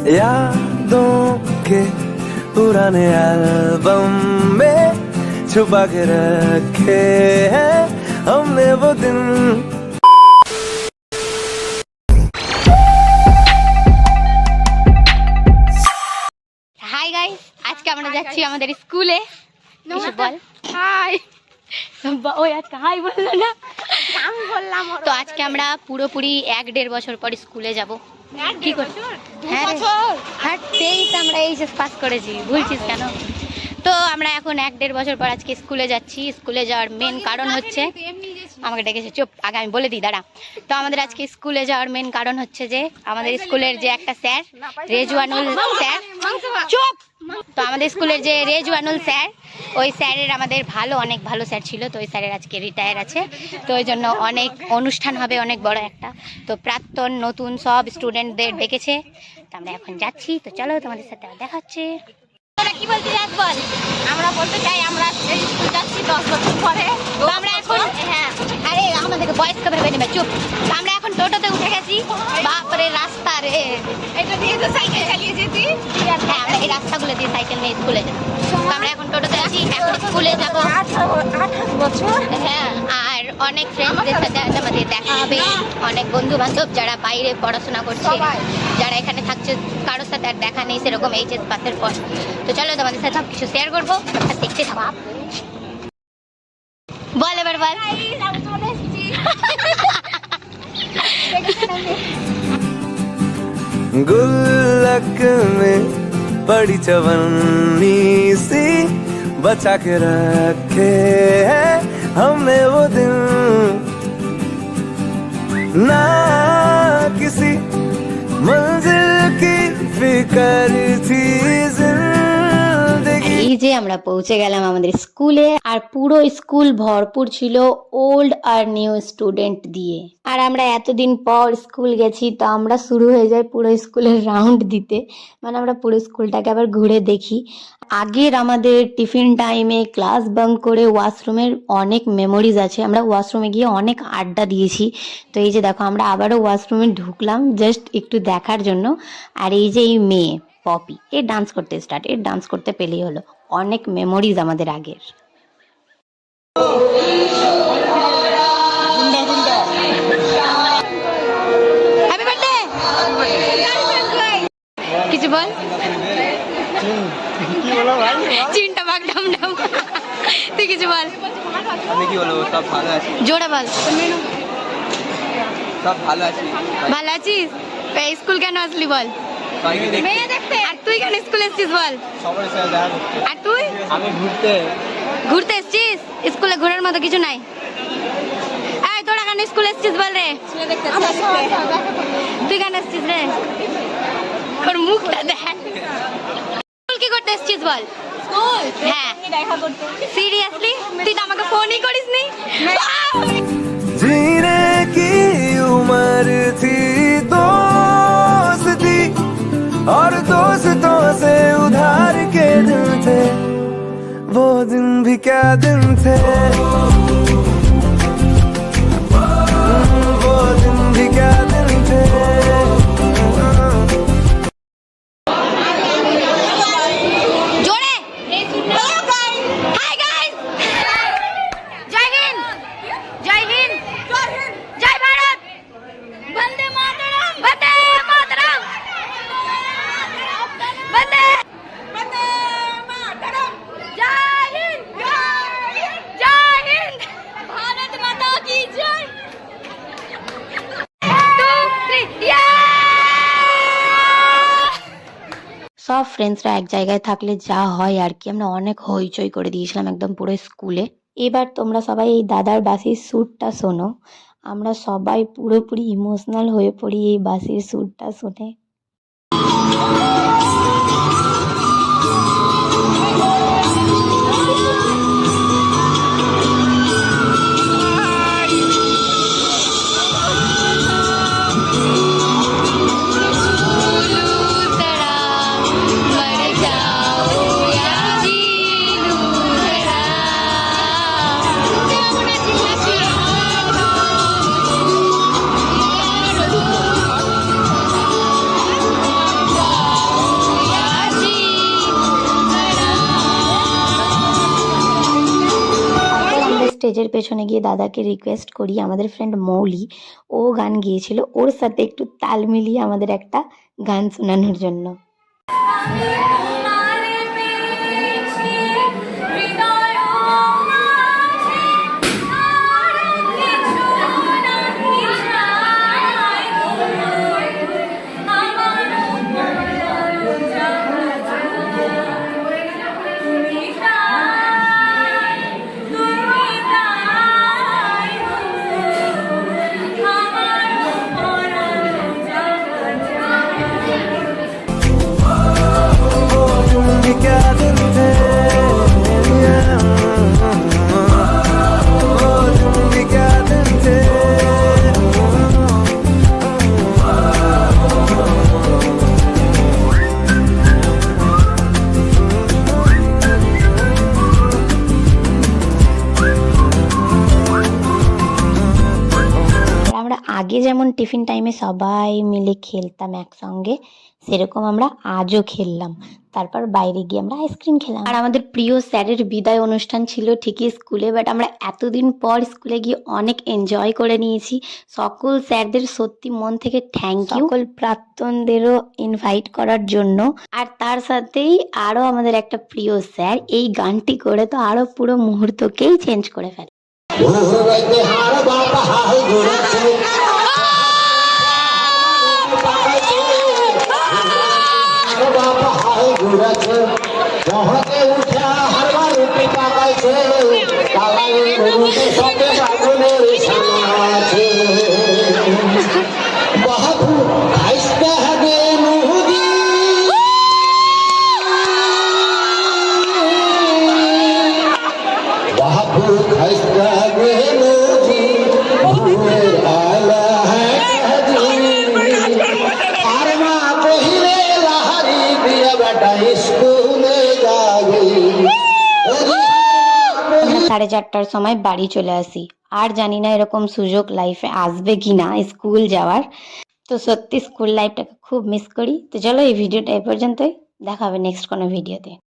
यादों के पुराने एल्बम में छुपा के रखे हैं हमने वो दिन। হাই গাইস, আজকে আমরা যাচ্ছি আমাদের স্কুলে। কিছু বল। হাই। ওই আজকে হাই বললো না, আমি বললাম। তো আজকে আমরা পুরোপুরি 1-1.5 বছর পর স্কুলে যাব। কি করছ? হ্যাঁ 23 আমরা এইচএস পাস করেছি, ভুলছিস কেন? তো আমরা এখন 1-1.5 বছর পর আজকে স্কুলে যাচ্ছি। স্কুলে যাওয়ার মেন কারণ হচ্ছে, আমাকে ডেকেছে, চুপ, আগে আমি বলে দিই, দাঁড়া। তো আমাদের আজকে স্কুলে যাওয়ার মেন কারণ হচ্ছে যে আমাদের স্কুলের যে একটা স্যার, রেজওয়ানুল স্যার, চুপ। তো আমাদের স্কুলের যে রেজওয়ানুল স্যার, ওই স্যারের আমাদের অনেক ভালো স্যার ছিল। তো ওই স্যারের আজকে রিটায়ার আছে। তো ওই জন্য অনেক অনুষ্ঠান হবে, অনেক বড় একটা। তো প্রাক্তন নতুন সব স্টুডেন্টদের ডেকেছে। তো আমরা এখন যাচ্ছি। তো চলো, তোমাদের সাথে দেখা হচ্ছে। তোরা কি বলতে চাস বল? আমরা বলতে চাই আমরা এই স্কুল যাচ্ছি 10 বছর পরে। তো আমরা এখন, হ্যাঁ, আরে আমাদেরকে বয়স্ক ভেবে নেবে, চুপ। আমরা এখন টোটোতে উঠে গেছি। বাপরে রাস্তা রে, এটা দিয়ে তো সাইকেল চালিয়ে যেতি। হ্যাঁ, আমরা এই রাস্তাগুলো দিয়ে সাইকেল নিয়ে স্কুলে যাব। তো আমরা এখন টোটোতে আছি, এখন স্কুলে যাব। 28 বছর। হ্যাঁ, আর অনেক ফ্রেন্ডসদের সাথে আমাদের দেখা হবে, অনেক বন্ধু বান্ধব যারা বাইরে পড়াশোনা করছে, যারা এখানে থাকছে, কারোর সাথে আর দেখা নেই সেরকম এইচএস পাসের পর। তো চলো, তোমাদের সাথে সব কিছু শেয়ার করবো, দেখতে থাকো। বল এবার বল। गुल्लक में बड़ी चवन्नी सी बचा के रखे हैं हमने वो दिन, ना किसी मंजिल की फिकर थी जिंदगी। এই যে আমরা পৌঁছে গেলাম আমাদের স্কুলে, আর পুরো স্কুল ভরপুর ছিল ওল্ড আর নিউ স্টুডেন্ট দিয়ে। আর আমরা এতদিন পর স্কুল গেছি, তো আমরা শুরু হয়ে যাই পুরো স্কুলের রাউন্ড দিতে, মানে আমরা পুরো স্কুলটাকে আবার ঘুরে দেখি। আগের আমাদের টিফিন টাইমে ক্লাস বাঙ্ক করে ওয়াশরুমের অনেক মেমোরিজ আছে। আমরা ওয়াশরুমে গিয়ে অনেক আড্ডা দিয়েছি। তো এই যে দেখো, আমরা আবারও ওয়াশরুমে ঢুকলাম জাস্ট একটু দেখার জন্য। আর এই যে এই মেয়ে পপি, এর ডান্স করতে পেলেই হলো। অনেক মেমোরিজ আমাদের আগের। Happy birthday. কিছু বল। চিনটা ভাগ ডাম ডাম। তুই কিছু বল। আমি কি বলবো, সব ভালো আছি। জোরে বল। সব ভালো আছি। ভালো আছিস? স্কুল কেন আসলি বল? মেয়ে দেখতে। আর তুই কেন স্কুলে এসেছিস বল? সবার সাথে দেখা করতে। আর তুই? আমি ঘুরতে এসেছিস? স্কুলে ঘোরার মতো কিছু নাই। এই তোরা কেন স্কুলে এসেছিস বল রে? তুই কেন এসেছিস রে? ওর মুখটা দেখ। স্কুল কি করতে এসেছিস বল? স্কুল? হ্যাঁ, দেখা করতে। সিরিয়াসলি? তুই তো আমাকে ফোনই করিসনি। जीने की उम्र थी दोस्ती, और दोस्तों से उधार के दिन थे, वो दिन भी क्या दिन थे, वो दिन भी क्या दिन थे। जोड़े। हाय गाइस, जय हिंद, जय हिंद, जय भारत, वंदे मातरम, वंदे मातरम, वंदे मातरम, जय हिंद, जय हिंद, भारत माता की जय। 2, 3, সব ফ্রেন্ডসরা এক জায়গায় থাকলে যা হয় আর কি, আমরা অনেক হইচই করে দিয়েছিলাম একদম পুরো স্কুলে। এবার তোমরা সবাই এই দাদার বাসির স্যুটটা শোনো। আমরা সবাই পুরোপুরি ইমোশনাল হয়ে পড়ি এই বাসির স্যুটটা শুনে। স্টেজের পেছনে গিয়ে দাদাকে রিকোয়েস্ট করি, আমাদের ফ্রেন্ড মৌলি ও গান গিয়েছিল, ওর সাথে একটু তাল মিলিয়ে আমাদের একটা গান শোনানোর জন্য। वो दिन भी क्या दिन थे, वो दिन भी क्या दिन थे। আর আমরা আগে যেমন টিফিন টাইমে সবাই মিলে খেলতাম একসঙ্গে, সেরকম আমরা আজও খেললাম। তারপর বাইরে গিয়ে আমরা আইসক্রিম খেলাম। আর আমাদের প্রিয় স্যারের বিদায় অনুষ্ঠান ছিল ঠিকই স্কুলে, বাট আমরা এতদিন পর স্কুলে গিয়ে অনেক এনজয় করে নিয়েছি। সকল স্যারদের সত্যি মন থেকে থ্যাংক ইউ, সকল প্রাক্তনদেরও ইনভাইট করার জন্য। আর তার সাথেই আরও আমাদের একটা প্রিয় স্যার এই গানটি করে তো আরও পুরো মুহূর্তকেই চেঞ্জ করে ফেলে। আমরা 4:30টার সময় বাড়ি চলে আসি। আর জানি না এরকম সুযোগ লাইফে আসবে কিনা স্কুল যাওয়ার। তো সত্যি স্কুল লাইফটাকে খুব মিস করি। তো চলো এই ভিডিওটা এ পর্যন্তই, দেখা হবে নেক্সট কোনো ভিডিওতে।